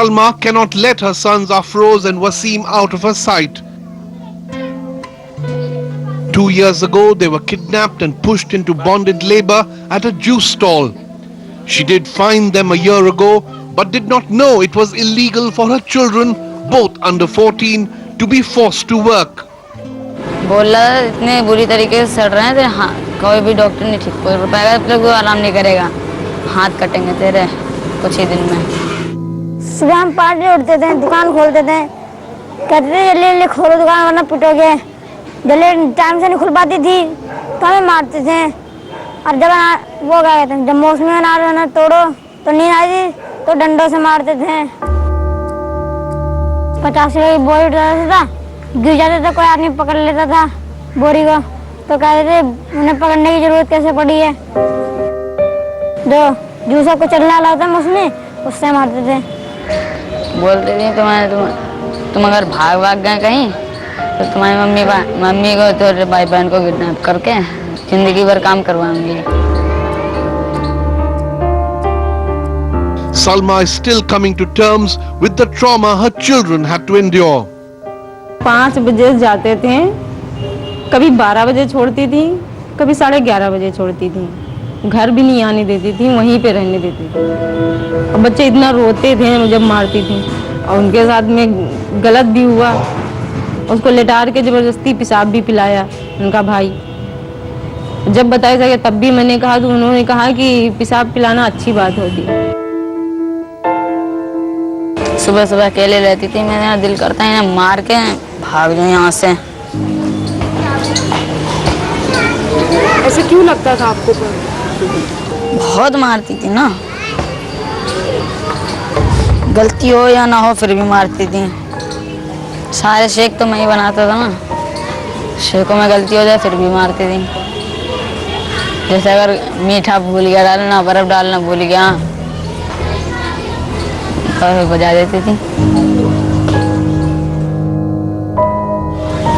Salma cannot let her sons Afroz and Wasim out of her sight. 2 years ago, they were kidnapped and pushed into bonded labor at a juice stall. She did find them a year ago, but did not know it was illegal for her children, both under 14, to be forced to work. बोला इतने बुरी तरीके से सड़ रहे थे, हाँ कोई भी डॉक्टर नहीं ठीक कर पाएगा, मतलब कोई आराम नहीं करेगा, हाथ कटेंगे तेरे कुछ ही दिन में। सुबह हम 5 बजे उठते थे, दुकान खोलते थे, कहते थे जल्दी जल्दी खोलो दुकान वरना पिटोगे, जल्दी टाइम से नहीं खुल पाती थी तो हमें मारते थे। और जब वो क्या कहते हैं, जब मौसमी में ना तोड़ो तो नींद आई थी तो डंडों से मारते थे। 50 रुपये की बोरी उठाता था, गिर जाते थे, कोई आदमी पकड़ लेता था बोरी को तो कहते थे उन्हें पकड़ने की जरूरत कैसे पड़ी है। जो जूसा को चलने वाला होता मौसमी उससे मारते थे। बोलते थे तुम अगर भाग गए कहीं तो तुम्हारी मम्मी को तो भाई बहन को किडनैप करके जिंदगी भर काम करवाएंगे। Salma is still coming to terms with the trauma her children had to endure. 5 बजे जाते थे, कभी 12 बजे छोड़ती थी, कभी 11:30 बजे छोड़ती थी, घर भी नहीं आने देती थी, वहीं पे रहने देती थी। और बच्चे इतना रोते थे जब मारती थी, और उनके साथ में गलत भी हुआ, उसको लेटार के जबरदस्ती पेशाब भी पिलाया उनका भाई। जब बताया था तब भी मैंने कहा तो उन्होंने कहा कि पेशाब पिलाना अच्छी बात होती है। सुबह सुबह अकेले रहती थी, मेरा दिल करता है ना मार के भाग जाऊं यहाँ से। ऐसे क्यों लगता था आपको? बहुत मारती थी ना, गलती हो या ना हो फिर भी मारती थी। सारे शेक तो मैं ही बनाता था ना, शेकों में गलती हो जाए फिर भी मारती थी। जैसे अगर मीठा भूल गया डालना, बर्फ डालना भूल गया तो बजा देती थी।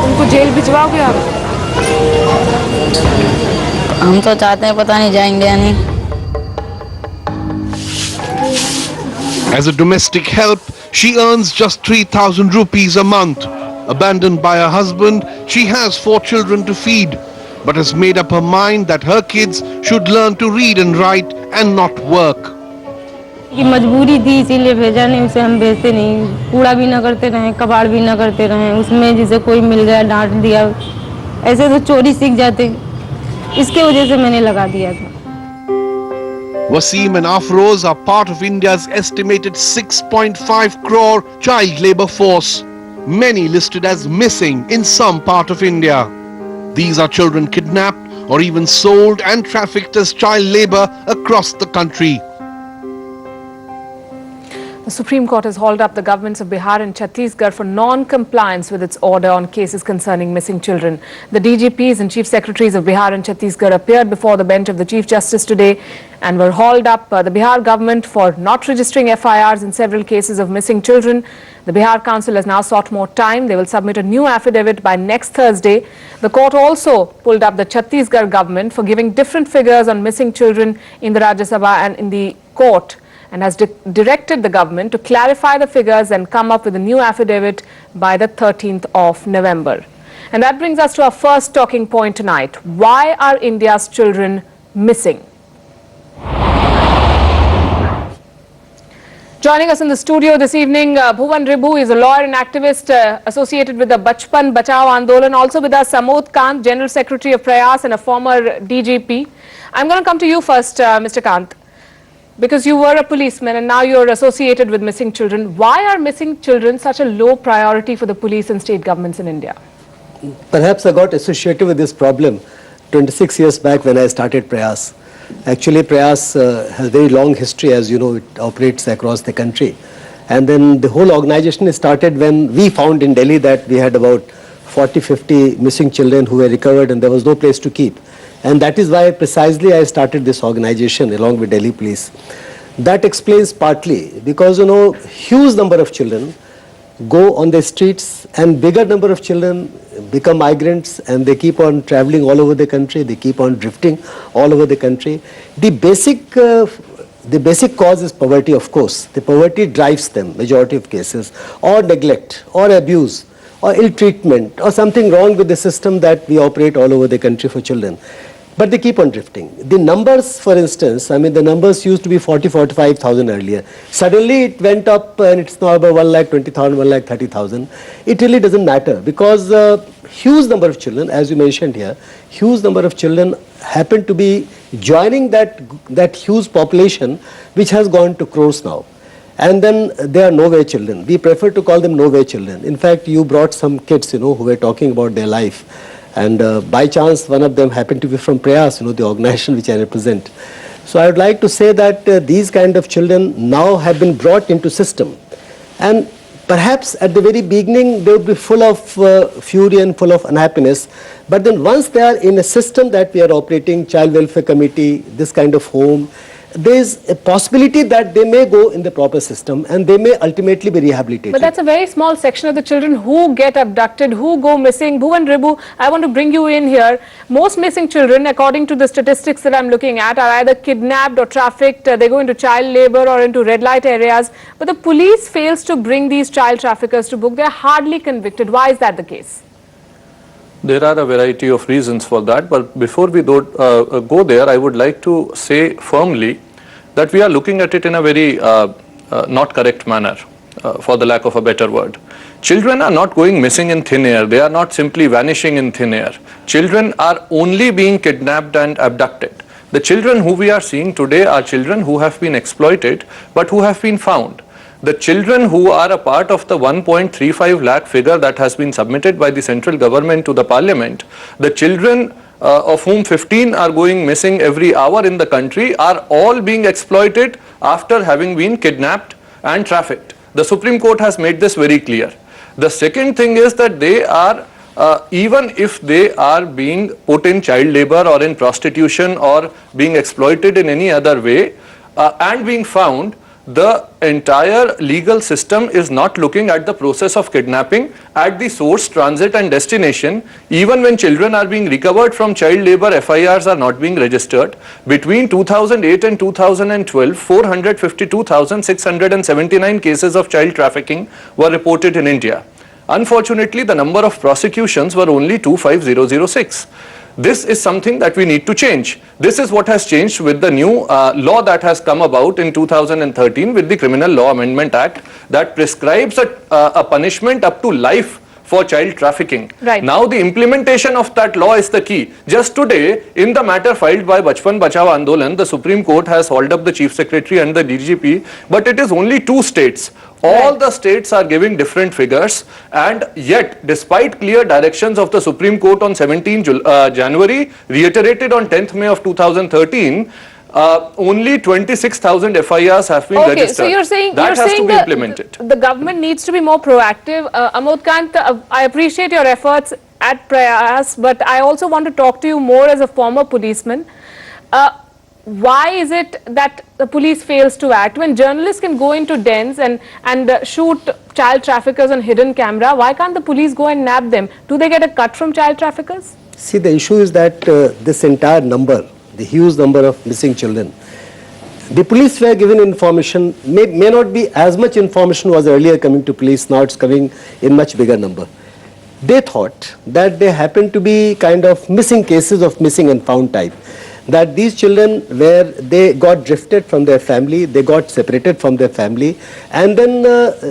उनको जेल भिजवाओगे आप? हम तो चाहते हैं, पता नहीं जाएंगे या नहीं। As a domestic help, she earns just 3,000 rupees a month. Abandoned by her husband, she has 4 children to feed, but has made up her mind that her kids should learn to read and write and not work. कि मजबूरी थी इसीलिए भेजा, नहीं उसे हम भेजते नहीं। कूड़ा भी ना करते रहे, कबाड़ भी ना करते रहे, उसमें जिसे कोई मिल गया डांट दिया, ऐसे तो चोरी सीख जाते, इसके वजह से मैंने लगा दिया था। Wasim and Afroz are part of India's estimated 6.5 crore child labor force, many listed as missing in some part of India. These are children kidnapped or even sold and trafficked as child labor across the country. The Supreme Court has hauled up the governments of Bihar and Chhattisgarh for non-compliance with its order on cases concerning missing children. The DGPs and Chief Secretaries of Bihar and Chhattisgarh appeared before the bench of the Chief Justice today and were hauled up the Bihar government for not registering FIRs in several cases of missing children. The Bihar Council has now sought more time. They will submit a new affidavit by next Thursday. The court also pulled up the Chhattisgarh government for giving different figures on missing children in the Rajya Sabha and in the court, and has directed the government to clarify the figures and come up with a new affidavit by the 13th of November. And that brings us to our first talking point tonight. Why are India's children missing? Joining us in the studio this evening, Bhuvan Ribhu is a lawyer and activist associated with the Bachpan Bachao Andolan. Also with us, Samod Kant, General Secretary of Prayas and a former DGP. I'm going to come to you first, Mr. Kant. Because you were a policeman and now you're associated with missing children. Why are missing children such a low priority for the police and state governments in India? Perhaps I got associated with this problem 26 years back when I started Prayas. Actually, Prayas has a very long history, as you know, it operates across the country. And then the whole organization started when we found in Delhi that we had about 40-50 missing children who were recovered and there was no place to keep. And that is why precisely I started this organization along with Delhi Police. That explains partly because, you know, huge number of children go on the streets and bigger number of children become migrants and they keep on traveling all over the country, they keep on drifting all over the country. The basic the basic cause is poverty, of course. The poverty drives them, majority of cases, or neglect, or abuse, or ill treatment, or something wrong with the system that we operate all over the country for children. But they keep on drifting. The numbers, for instance, I mean, the numbers used to be 45,000 earlier. Suddenly it went up and it's now about 1,20,000, 1,30,000. It really doesn't matter because huge number of children, as you mentioned here, huge number of children happen to be joining that huge population which has gone to crores now. And then they are nowhere children. We prefer to call them nowhere children. In fact, you brought some kids, who were talking about their life. And by chance, one of them happened to be from Prayas, the organization which I represent. So I would like to say that these kind of children now have been brought into system. And perhaps at the very beginning, they would be full of fury and full of unhappiness. But then once they are in a system that we are operating, child welfare committee, this kind of home, there is a possibility that they may go in the proper system and they may ultimately be rehabilitated. But that's a very small section of the children who get abducted, who go missing. Bhuvan Ribhu, I want to bring you in here. Most missing children, according to the statistics that I'm looking at, are either kidnapped or trafficked. They go into child labor or into red light areas. But the police fails to bring these child traffickers to book. They're hardly convicted. Why is that the case? There are a variety of reasons for that, but before we go there, I would like to say firmly that we are looking at it in a very not correct manner, for the lack of a better word. Children are not going missing in thin air. They are not simply vanishing in thin air. Children are only being kidnapped and abducted. The children who we are seeing today are children who have been exploited, but who have been found. The children who are a part of the 1.35 lakh figure that has been submitted by the central government to the parliament, the children of whom 15 are going missing every hour in the country are all being exploited after having been kidnapped and trafficked. The Supreme Court has made this very clear. The second thing is that they are, even if they are being put in child labor or in prostitution or being exploited in any other way and being found, the entire legal system is not looking at the process of kidnapping at the source, transit and destination. Even when children are being recovered from child labor, FIRs are not being registered. Between 2008 and 2012, 452,679 cases of child trafficking were reported in India. Unfortunately, the number of prosecutions were only 25006. This is something that we need to change. This is what has changed with the new law that has come about in 2013 with the Criminal Law Amendment Act that prescribes a punishment up to life for child trafficking. Right. Now the implementation of that law is the key. Just today, in the matter filed by Bachpan Bachao Andolan, the Supreme Court has hauled up the Chief Secretary and the DGP, but it is only 2 states. All the states are giving different figures, and yet despite clear directions of the Supreme Court on 17 January, reiterated on 10th May of 2013, only 26,000 FIRs have been registered. So you're saying that has to be implemented. The government needs to be more proactive. Amod Kant, I appreciate your efforts at Prayas, but I also want to talk to you more as a former policeman. Why is it that the police fails to act? When journalists can go into dens and shoot child traffickers on hidden camera, why can't the police go and nab them? Do they get a cut from child traffickers? See, the issue is that this entire number, the huge number of missing children, the police were given information, may not be as much information was earlier coming to police, now it's coming in much bigger number. They thought that they happened to be kind of missing cases of missing and found type. That these children they got drifted from their family, they got separated from their family, and then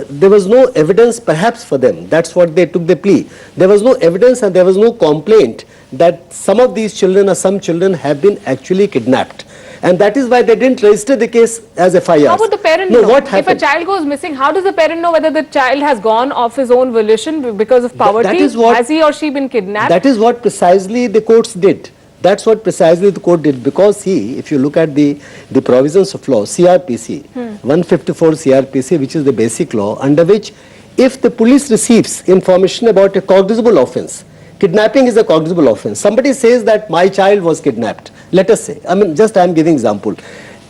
there was no evidence perhaps for them. That's what they took the plea. There was no evidence and there was no complaint that some of these children or some children have been actually kidnapped. And that is why they didn't register the case as FIR. How would the parent know? What happened? If a child goes missing, how does the parent know whether the child has gone off his own volition because of poverty? Has he or she been kidnapped? That is what precisely the courts did. That's what precisely the court did, because if you look at the provisions of law, CRPC, 154 CRPC, which is the basic law, under which if the police receives information about a cognizable offense, kidnapping is a cognizable offense. Somebody says that my child was kidnapped, let us say, I'm giving example.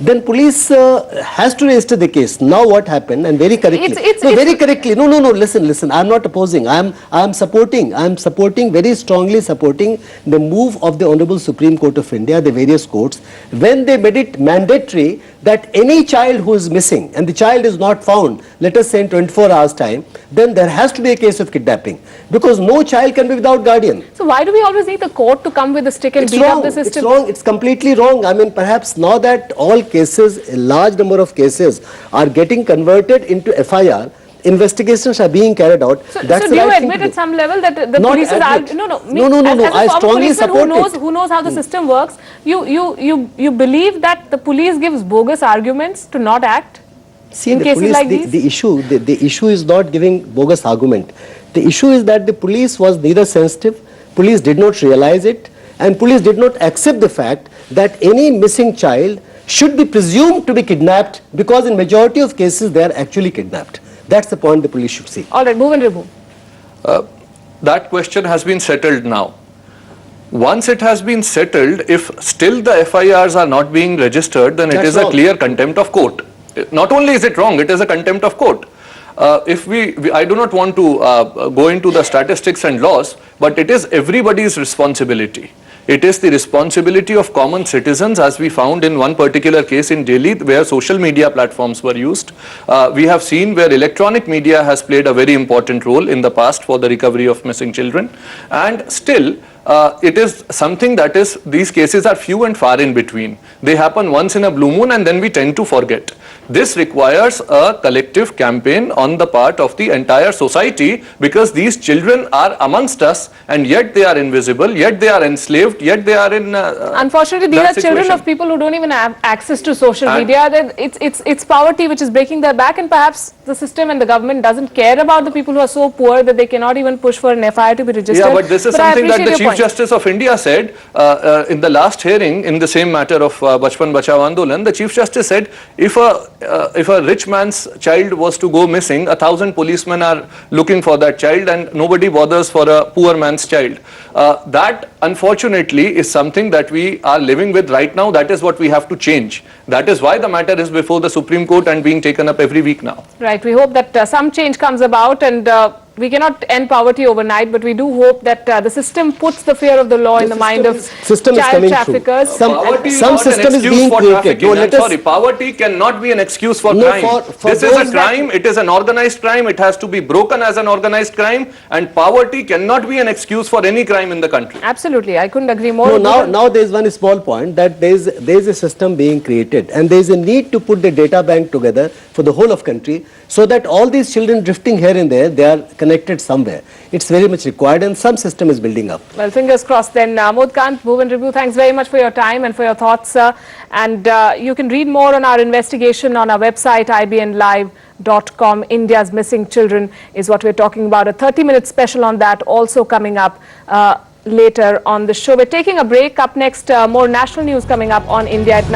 then police has to register the case. Now what happened, and very correctly, very correctly, no, listen, I'm not opposing, I'm supporting, very strongly supporting the move of the Honorable Supreme Court of India, the various courts, when they made it mandatory that any child who is missing and the child is not found, let us say in 24 hours time, then there has to be a case of kidnapping, because no child can be without guardian. So why do we always need the court to come with a stick and beat up the system? It's wrong, it's completely wrong. I mean, perhaps now that all cases, a large number of cases are getting converted into FIR, investigations are being carried out. So do you admit at some level that the police is I strongly support it. Who knows how the system works, you believe that the police gives bogus arguments to not act? See, in the cases police, like these? the issue is not giving bogus argument. The issue is that the police was neither sensitive, police did not realize it, and police did not accept the fact that any missing child should be presumed to be kidnapped, because in majority of cases they are actually kidnapped. That's the point the police should see. All right, Bhuvan Ribhu. That question has been settled now. Once it has been settled, if still the FIRs are not being registered, then it is a clear contempt of court. Not only is it wrong, it is a contempt of court. I do not want to go into the statistics and laws, but it is everybody's responsibility. It is the responsibility of common citizens, as we found in one particular case in Delhi where social media platforms were used. We have seen where electronic media has played a very important role in the past for the recovery of missing children. And still, it is something that is, these cases are few and far in between. They happen once in a blue moon and then we tend to forget. This requires a collective campaign on the part of the entire society, because these children are amongst us and yet they are invisible, yet they are enslaved, yet they are in unfortunately, these are children of people who don't even have access to social media. It's poverty which is breaking their back, and perhaps the system and the government doesn't care about the people who are so poor that they cannot even push for an FIR to be registered. Yeah, but this is something that the Chief Justice of India said in the last hearing in the same matter of Bachpan Bachao Andolan. The Chief Justice said if a rich man's child was to go missing, 1,000 policemen are looking for that child and nobody bothers for a poor man's child. That unfortunately is something that we are living with right now. That is what we have to change. That is why the matter is before the Supreme Court and being taken up every week now. Right. We hope that some change comes about, and we cannot end poverty overnight, but we do hope that the system puts the fear of the law in the mind of child traffickers. Some system is being created. No, sorry, poverty cannot be an excuse for crime. This is a crime. It is an organized crime. It has to be broken as an organized crime, and poverty cannot be an excuse for any crime in the country. Absolutely. I couldn't agree more. No, now there is one small point, that there is a system being created, and there is a need to put the data bank together for the whole of country, so that all these children drifting here and there, they are connected somewhere. It's very much required, and some system is building up. Well, fingers crossed then. Modkant, Bhuvan Ribhu, thanks very much for your time and for your thoughts. And you can read more on our investigation on our website, ibnlive.com. India's missing children is what we're talking about. A 30-minute special on that also coming up later on the show. We're taking a break. Up next, more national news coming up on India at 9.